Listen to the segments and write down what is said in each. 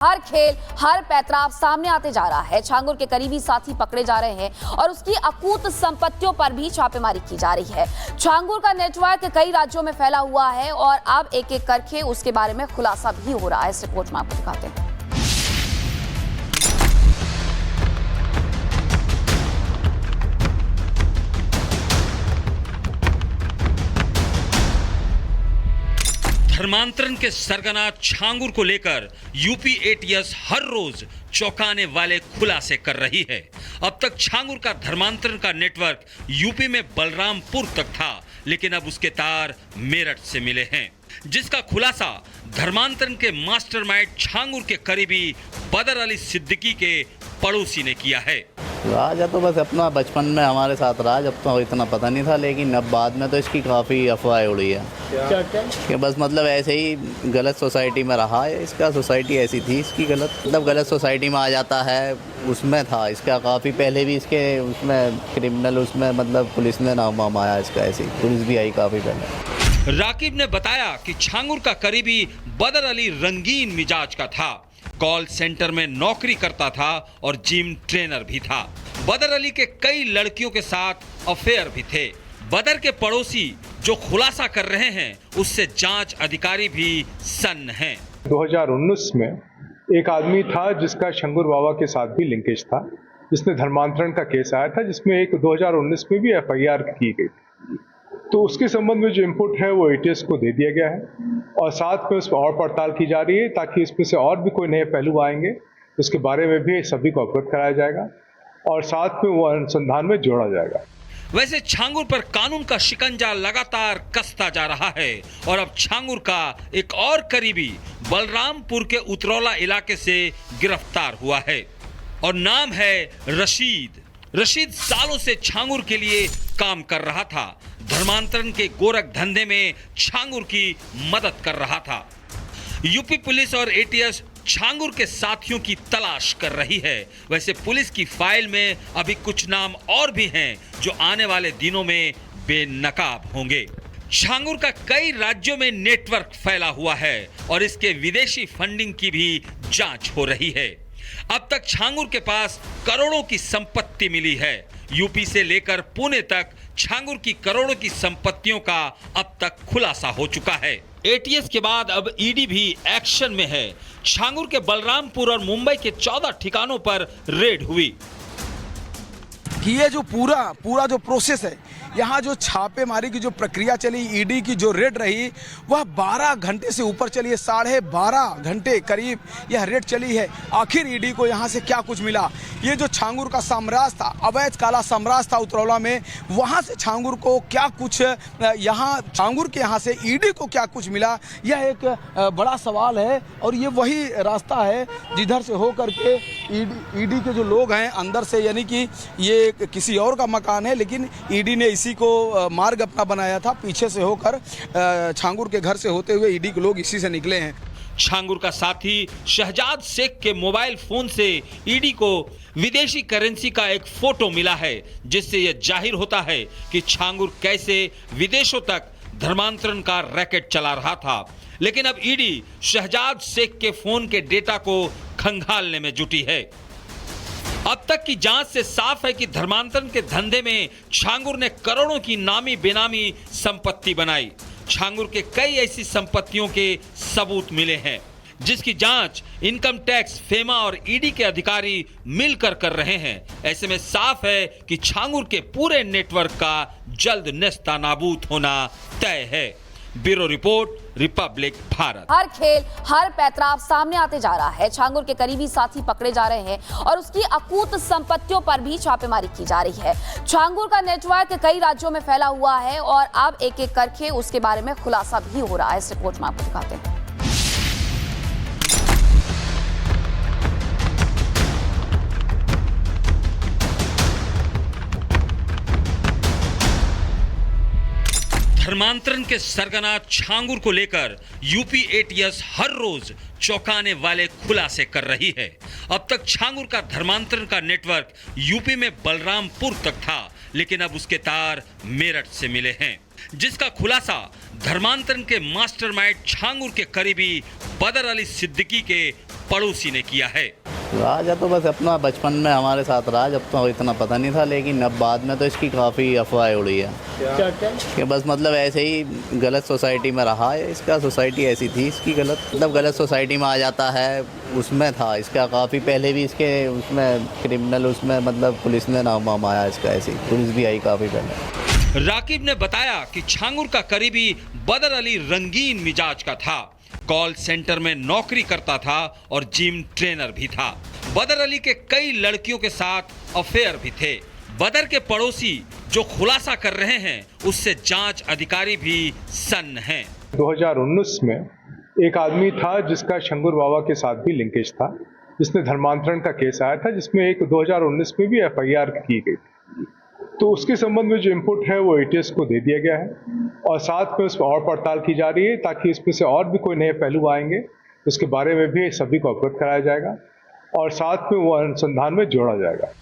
हर खेल हर पैतराव सामने आते जा रहा है। छांगुर के करीबी साथी पकड़े जा रहे हैं और उसकी अकूत संपत्तियों पर भी छापेमारी की जा रही है। छांगुर का नेटवर्क कई राज्यों में फैला हुआ है और अब एक एक करके उसके बारे में खुलासा भी हो रहा है। इस रिपोर्ट में आपको दिखाते हैं। धर्मांतरण के सरगना छांगुर को लेकर यूपी एटीएस हर रोज चौंकाने वाले खुलासे कर रही है। अब तक छांगुर का धर्मांतरण का नेटवर्क यूपी में बलरामपुर तक था, लेकिन अब उसके तार मेरठ से मिले हैं, जिसका खुलासा धर्मांतरण के मास्टरमाइंड छांगुर के करीबी बदर अली सिद्दीकी के पड़ोसी ने किया है। राज तो बस अपना बचपन में हमारे साथ रहा, जब तो इतना पता नहीं था, लेकिन अब बाद में तो इसकी काफ़ी अफवाह उड़ी है। क्या कि बस मतलब ऐसे ही गलत सोसाइटी में रहा है। इसका सोसाइटी ऐसी थी इसकी गलत सोसाइटी में आ जाता है, उसमें था इसका काफ़ी पहले भी इसके उसमें क्रिमिनल उसमें मतलब पुलिस ने नाम आया इसका, ऐसी पुलिस भी आई काफ़ी पहले। राकिब ने बताया कि छांगुर का करीबी बदर अली रंगीन मिजाज का था, कॉल सेंटर में नौकरी करता था और जिम ट्रेनर भी था। बदर अली के कई लड़कियों के साथ अफेयर भी थे। बदर के पड़ोसी जो खुलासा कर रहे हैं उससे जांच अधिकारी भी सन्न हैं। 2019 में एक आदमी था जिसका छांगुर बाबा के साथ भी लिंकेज था, जिसने धर्मांतरण का केस आया था, जिसमें एक 2019 में भी FIR की गई। तो उसके संबंध में जो इनपुट है वो एटीएस को दे दिया गया है और साथ में उस पर और पड़ताल की जा रही है, ताकि इसमें से और भी कोई नए पहलू आएंगे उसके बारे में भी सभी को अवगत कराया जाएगा और साथ में वो अनुसंधान में जोड़ा जाएगा। वैसे छांगुर पर कानून का शिकंजा लगातार कसता जा रहा है और अब छांगुर का एक और करीबी बलरामपुर के उतरौला इलाके से गिरफ्तार हुआ है और नाम है रशीद सालों से छांगुर के लिए काम कर रहा था। धर्मांतरण के गोरख धंधे में छांगुर की मदद कर रहा था। यूपी पुलिस और एटीएस छांगुर के साथियों की तलाश कर रही है। वैसे पुलिस की फाइल में अभी कुछ नाम और भी हैं जो आने वाले दिनों में बेनकाब होंगे। छांगुर का कई राज्यों में नेटवर्क फैला हुआ है और इसके विदेशी फंडिंग की भी जांच हो रही है। अब तक छांगुर के पास करोड़ों की संपत्ति मिली है। यूपी से लेकर पुणे तक छांगुर की करोड़ों की संपत्तियों का अब तक खुलासा हो चुका है। एटीएस के बाद अब ईडी भी एक्शन में है। छांगुर के बलरामपुर और मुंबई के 14 ठिकानों पर रेड हुई कि ये जो पूरा जो प्रोसेस है, यहाँ जो छापेमारी की जो प्रक्रिया चली, ईडी की जो रेड रही, वह 12 घंटे से ऊपर चली है। 12.5 घंटे करीब यह रेड चली है। आखिर ईडी को यहाँ से क्या कुछ मिला? ये जो छांगुर का साम्राज्य था, अवैध काला साम्राज्य था उतरौला में, वहाँ से छांगुर को क्या कुछ यहाँ छांगुर के यहाँ से ईडी को क्या कुछ मिला, यह एक बड़ा सवाल है। और ये वही रास्ता है जिधर से होकर के ईडी के जो लोग हैं अंदर से, यानी कि ये किसी और का मकान है, लेकिन ईडी ने इसी को मार्ग अपना बनाया था। पीछे से होकर छांगुर के घर से होते हुए ईडी के लोग इसी से निकले हैं। छांगुर का साथी शहजाद शेख के मोबाइल फोन से ईडी को विदेशी करेंसी का एक फोटो मिला है, जिससे यह जाहिर होता है कि छांगुर कैसे विदेशों तक धर्मांतरण का रैकेट चला रहा था। लेकिन अब ईडी शहजाद शेख के फोन के डेटा को खंगालने में जुटी है। अब तक की जांच से साफ है कि धर्मांतरण के धंधे में छांगुर ने करोड़ों की नामी बेनामी संपत्ति बनाई। छांगुर के कई ऐसी संपत्तियों के सबूत मिले हैं, जिसकी जांच इनकम टैक्स, फेमा और ईडी के अधिकारी मिलकर कर रहे हैं। ऐसे में साफ है कि छांगुर के पूरे नेटवर्क का जल्द नेस्तनाबूद होना तय है। Bureau report, Republic Bharat. हर खेल हर पैतराव सामने आते जा रहा है। छांगुर के करीबी साथी पकड़े जा रहे हैं और उसकी अकूत संपत्तियों पर भी छापेमारी की जा रही है। छांगुर का नेटवर्क कई राज्यों में फैला हुआ है और अब एक एक करके उसके बारे में खुलासा भी हो रहा है। इस रिपोर्ट में आपको दिखाते हैं। धर्मांतरण के सरगना छांगुर को लेकर यूपी एटीएस हर रोज चौंकाने वाले खुलासे कर रही है। अब तक छांगुर का धर्मांतरण का नेटवर्क यूपी में बलरामपुर तक था, लेकिन अब उसके तार मेरठ से मिले हैं, जिसका खुलासा धर्मांतरण के मास्टरमाइंड छांगुर के करीबी बदर अली सिद्दीकी के पड़ोसी ने किया है। राजा तो बस अपना बचपन में हमारे साथ रहा, जब तो इतना पता नहीं था, लेकिन अब बाद में तो इसकी काफ़ी अफवाह उड़ी है कि बस मतलब ऐसे ही गलत सोसाइटी में रहा है। इसका सोसाइटी ऐसी थी इसकी गलत सोसाइटी में आ जाता है, उसमें था इसका काफ़ी पहले भी इसके उसमें क्रिमिनल उसमें मतलब पुलिस ने नाम वाम आया इसका, ऐसी पुलिस भी आई काफ़ी पहले। राकिब ने बताया कि छांगुर का करीबी बदर अली रंगीन मिजाज का था, कॉल सेंटर में नौकरी करता था और जिम ट्रेनर भी था। बदर अली के कई लड़कियों के साथ अफेयर भी थे। बदर के पड़ोसी जो खुलासा कर रहे हैं उससे जांच अधिकारी भी सन्न हैं। 2019 में एक आदमी था जिसका शंकर बाबा के साथ भी लिंकेज था, जिसने धर्मांतरण का केस आया था, जिसमें एक 2019 में भी FIR की गई। तो उसके संबंध में जो इनपुट है वो ATS को दे दिया गया है और साथ में उसमें और पड़ताल की जा रही है ताकि इसमें से और भी कोई नए पहलू आएंगे उसके बारे में भी सभी को अवगत कराया जाएगा और साथ में वो अनुसंधान में जोड़ा जाएगा।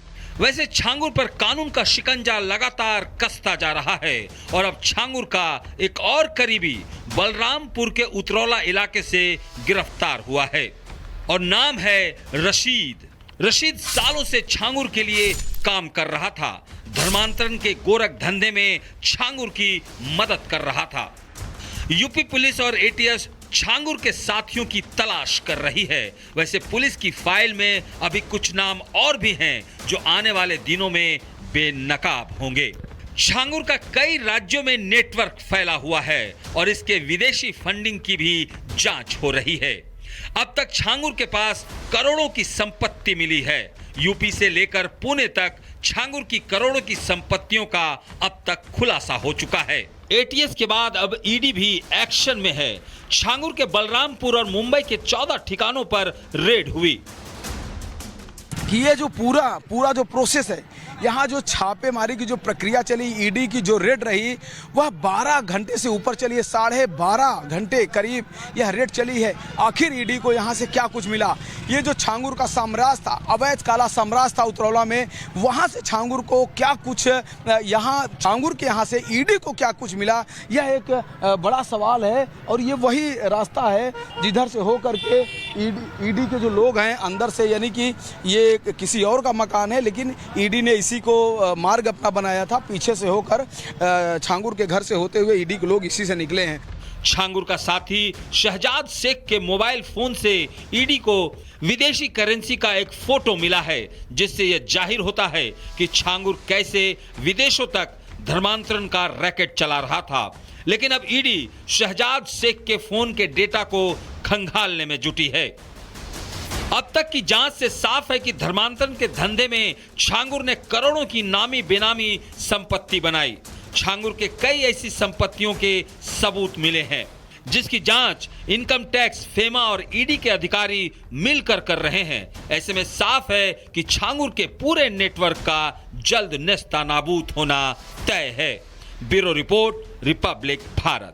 वैसे छांगुर पर कानून का शिकंजा लगातार कसता जा रहा है और अब छांगुर का एक और करीबी बलरामपुर के उतरौला इलाके से गिरफ्तार हुआ है और नाम है रशीद। रशीद सालों से छांगुर के लिए काम कर रहा था, धर्मांतरण के गोरख धंधे में छांगुर की मदद कर रहा था। यूपी पुलिस और ATS छांगुर के साथियों की तलाश कर रही है। वैसे पुलिस की फाइल में अभी कुछ नाम और भी हैं जो आने वाले दिनों में बेनकाब होंगे। छांगुर का कई राज्यों में नेटवर्क फैला हुआ है और इसके विदेशी फंडिंग की भी जांच हो रही है। अब तक छांगुर के पास करोड़ों की संपत्ति मिली है। यूपी से लेकर पुणे तक छांगुर की करोड़ों की संपत्तियों का अब तक खुलासा हो चुका है। ATS के बाद अब ED भी एक्शन में है। छांगुर के बलरामपुर और मुंबई के 14 ठिकानों पर रेड हुई कि ये जो पूरा जो प्रोसेस है, यहाँ जो छापेमारी की जो प्रक्रिया चली, ईडी की जो रेड रही, वह 12 घंटे से ऊपर चली है। 12.5 घंटे करीब यह रेड चली है। आखिर ईडी को यहाँ से क्या कुछ मिला? ये जो छांगुर का साम्राज्य था, अवैध काला साम्राज्य था उतरौला में, वहाँ से छांगुर को क्या कुछ यहाँ छांगुर के यहाँ से ईडी को क्या कुछ मिला, यह एक बड़ा सवाल है। और ये वही रास्ता है जिधर से होकर के ईडी के जो लोग हैं अंदर से, यानी कि ये किसी और का मकान है लेकिन ईडी ने इसी को मार्ग अपना बनाया था। पीछे से होकर छांगुर के घर से होते हुए ईडी के लोग इसी से निकले हैं। छांगुर का साथी शहजाद शेख के मोबाइल फोन से ईडी को विदेशी करेंसी का एक फोटो मिला है, जिससे यह जाहिर होता है कि छांगुर कैसे विदेशों तक धर्मांतरण का रैकेट चला रहा था। लेकिन अब ईडी शहजाद शेख के फोन के डेटा को खंगालने में जुटी है। अब तक की जांच से साफ है कि धर्मांतरण के धंधे में छांगुर ने करोड़ों की नामी बेनामी संपत्ति बनाई। छांगुर के कई ऐसी संपत्तियों के सबूत मिले हैं जिसकी जांच इनकम टैक्स, फेमा और ईडी के अधिकारी मिलकर कर रहे हैं। ऐसे में साफ है कि छांगुर के पूरे नेटवर्क का जल्द नेस्तानाबूद होना तय है। Bureau report, Republic Bharat.